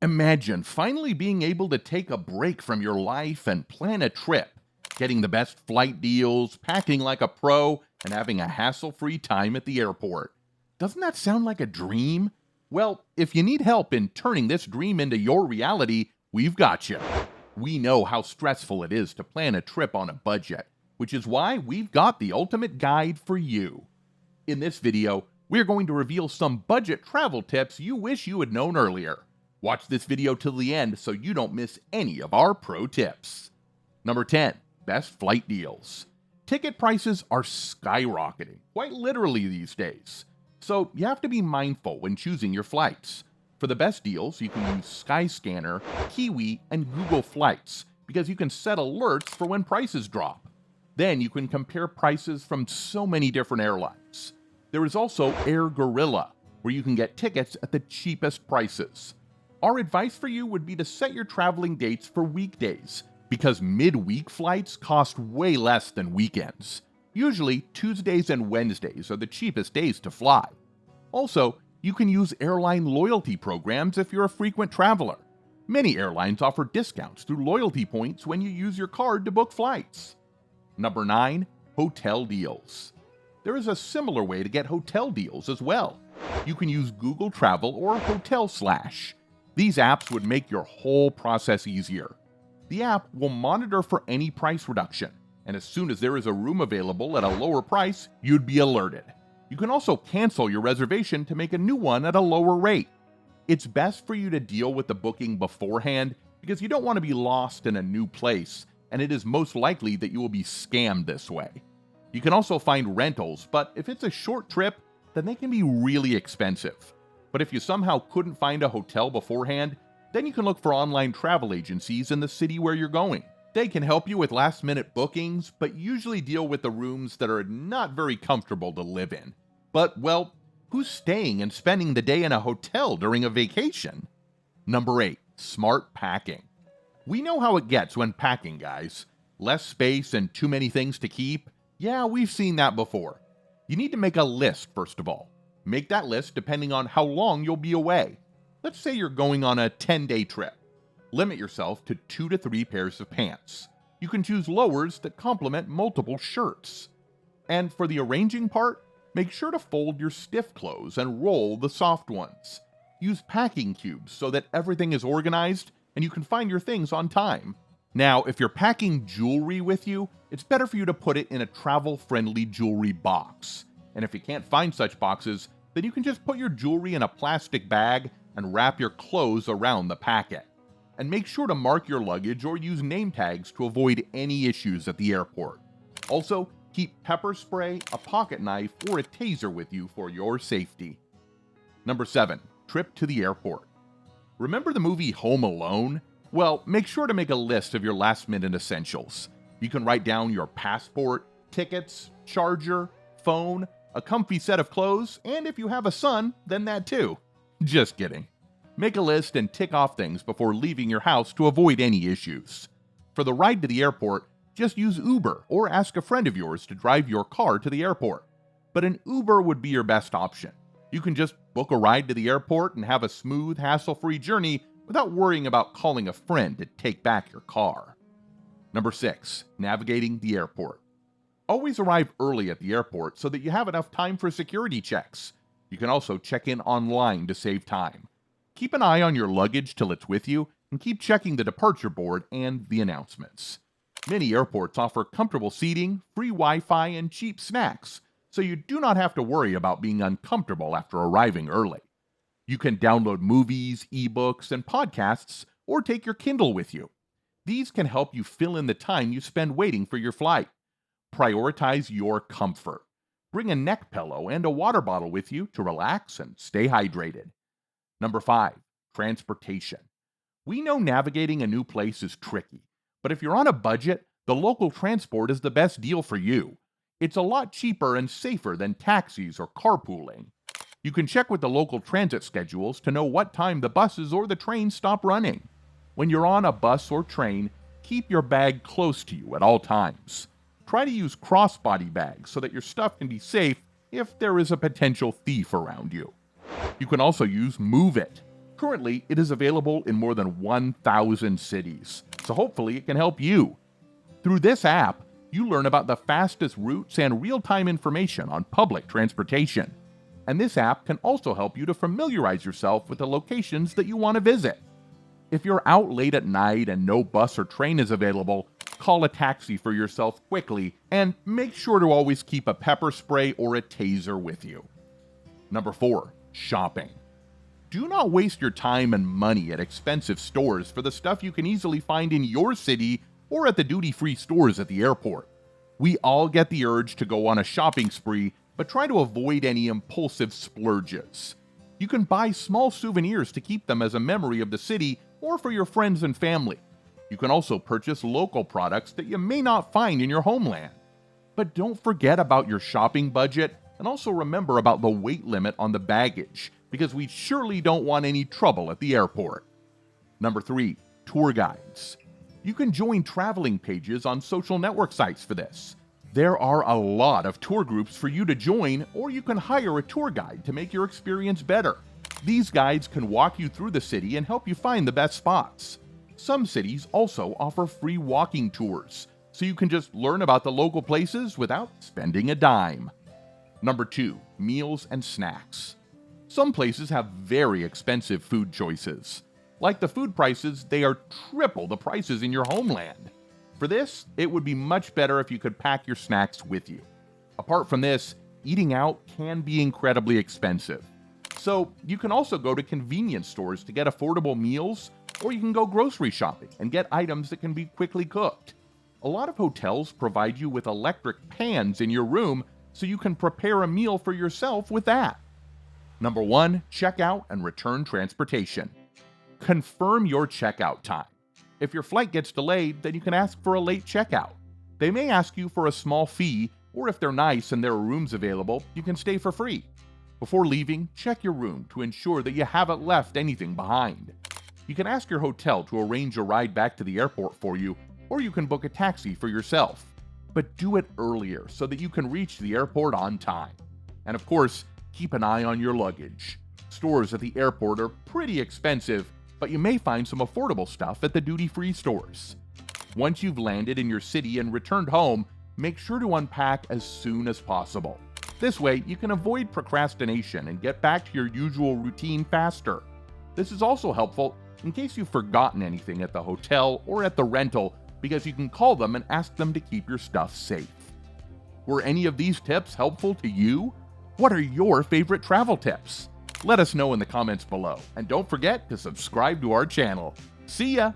Imagine finally being able to take a break from your life and plan a trip, getting the best flight deals, packing like a pro, and having a hassle free time at the airport. Doesn't that sound like a dream? Well, if you need help in turning this dream into your reality, we've got you. We know how stressful it is to plan a trip on a budget, which is why we've got the ultimate guide for you. In this video, we're going to reveal some budget travel tips you wish you had known earlier. Watch this video till the end so you don't miss any of our pro tips. Number 10. Best flight deals. Ticket prices are skyrocketing, quite literally these days. So you have to be mindful when choosing your flights. For the best deals, you can use Skyscanner, Kiwi, and Google Flights because you can set alerts for when prices drop. Then you can compare prices from so many different airlines. There is also Air Gorilla, where you can get tickets at the cheapest prices. Our advice for you would be to set your traveling dates for weekdays, because midweek flights cost way less than weekends. Usually, Tuesdays and Wednesdays are the cheapest days to fly. Also, you can use airline loyalty programs if you're a frequent traveler. Many airlines offer discounts through loyalty points when you use your card to book flights. Number 9. Hotel deals. There is a similar way to get hotel deals as well. You can use Google Travel or Hotel Slash. These apps would make your whole process easier. The app will monitor for any price reduction, and as soon as there is a room available at a lower price, you'd be alerted. You can also cancel your reservation to make a new one at a lower rate. It's best for you to deal with the booking beforehand because you don't want to be lost in a new place, and it is most likely that you will be scammed this way. You can also find rentals, but if it's a short trip, then they can be really expensive. But if you somehow couldn't find a hotel beforehand, then you can look for online travel agencies in the city where you're going. They can help you with last-minute bookings, but usually deal with the rooms that are not very comfortable to live in. But, well, who's staying and spending the day in a hotel during a vacation? Number 8. Smart packing. We know how it gets when packing, guys. Less space and too many things to keep. Yeah, we've seen that before. You need to make a list, first of all. Make that list depending on how long you'll be away. Let's say you're going on a 10-day trip. Limit yourself to 2 to 3 pairs of pants. You can choose lowers that complement multiple shirts. And for the arranging part, make sure to fold your stiff clothes and roll the soft ones. Use packing cubes so that everything is organized and you can find your things on time. Now, if you're packing jewelry with you, it's better for you to put it in a travel-friendly jewelry box. And if you can't find such boxes, then you can just put your jewelry in a plastic bag and wrap your clothes around the packet. And make sure to mark your luggage or use name tags to avoid any issues at the airport. Also, keep pepper spray, a pocket knife, or a taser with you for your safety. Number 7. Trip to the airport. Remember the movie Home Alone? Well, make sure to make a list of your last-minute essentials. You can write down your passport, tickets, charger, phone, a comfy set of clothes, and if you have a son, then that too. Just kidding. Make a list and tick off things before leaving your house to avoid any issues. For the ride to the airport, just use Uber or ask a friend of yours to drive your car to the airport. But an Uber would be your best option. You can just book a ride to the airport and have a smooth, hassle-free journey without worrying about calling a friend to take back your car. Number 6. Navigating the airport. Always arrive early at the airport so that you have enough time for security checks. You can also check in online to save time. Keep an eye on your luggage till it's with you, and keep checking the departure board and the announcements. Many airports offer comfortable seating, free Wi-Fi, and cheap snacks, so you do not have to worry about being uncomfortable after arriving early. You can download movies, ebooks, and podcasts, or take your Kindle with you. These can help you fill in the time you spend waiting for your flight. Prioritize your comfort. Bring a neck pillow and a water bottle with you to relax and stay hydrated. Number 5. Transportation. We know navigating a new place is tricky, but if you're on a budget, the local transport is the best deal for you. It's a lot cheaper and safer than taxis or carpooling. You can check with the local transit schedules to know what time the buses or the trains stop running. When you're on a bus or train, keep your bag close to you at all times. Try to use crossbody bags so that your stuff can be safe if there is a potential thief around you. You can also use Move It. Currently, it is available in more than 1,000 cities, so hopefully it can help you. Through this app, you learn about the fastest routes and real-time information on public transportation. And this app can also help you to familiarize yourself with the locations that you want to visit. If you're out late at night and no bus or train is available, call a taxi for yourself quickly and make sure to always keep a pepper spray or a taser with you. Number 4. Shopping. Do not waste your time and money at expensive stores for the stuff you can easily find in your city or at the duty-free stores at the airport. We all get the urge to go on a shopping spree, but try to avoid any impulsive splurges. You can buy small souvenirs to keep them as a memory of the city or for your friends and family. You can also purchase local products that you may not find in your homeland. But don't forget about your shopping budget, and also remember about the weight limit on the baggage, because we surely don't want any trouble at the airport. Number 3. Tour guides. You can join traveling pages on social network sites for this. There are a lot of tour groups for you to join, or you can hire a tour guide to make your experience better. These guides can walk you through the city and help you find the best spots. Some cities also offer free walking tours, so you can just learn about the local places without spending a dime. Number 2. Meals and snacks. Some places have very expensive food choices. Like the food prices, they are triple the prices in your homeland. For this, it would be much better if you could pack your snacks with you. Apart from this, eating out can be incredibly expensive. So you can also go to convenience stores to get affordable meals, or you can go grocery shopping and get items that can be quickly cooked. A lot of hotels provide you with electric pans in your room so you can prepare a meal for yourself with that. Number 1. Checkout and return transportation. Confirm your checkout time. If your flight gets delayed, then you can ask for a late checkout. They may ask you for a small fee, or if they're nice and there are rooms available, you can stay for free. Before leaving, check your room to ensure that you haven't left anything behind. You can ask your hotel to arrange a ride back to the airport for you, or you can book a taxi for yourself. But do it earlier so that you can reach the airport on time. And of course, keep an eye on your luggage. Stores at the airport are pretty expensive, but you may find some affordable stuff at the duty-free stores. Once you've landed in your city and returned home, make sure to unpack as soon as possible. This way, you can avoid procrastination and get back to your usual routine faster. This is also helpful in case you've forgotten anything at the hotel or at the rental, because you can call them and ask them to keep your stuff safe. Were any of these tips helpful to you? What are your favorite travel tips? Let us know in the comments below, and don't forget to subscribe to our channel. See ya!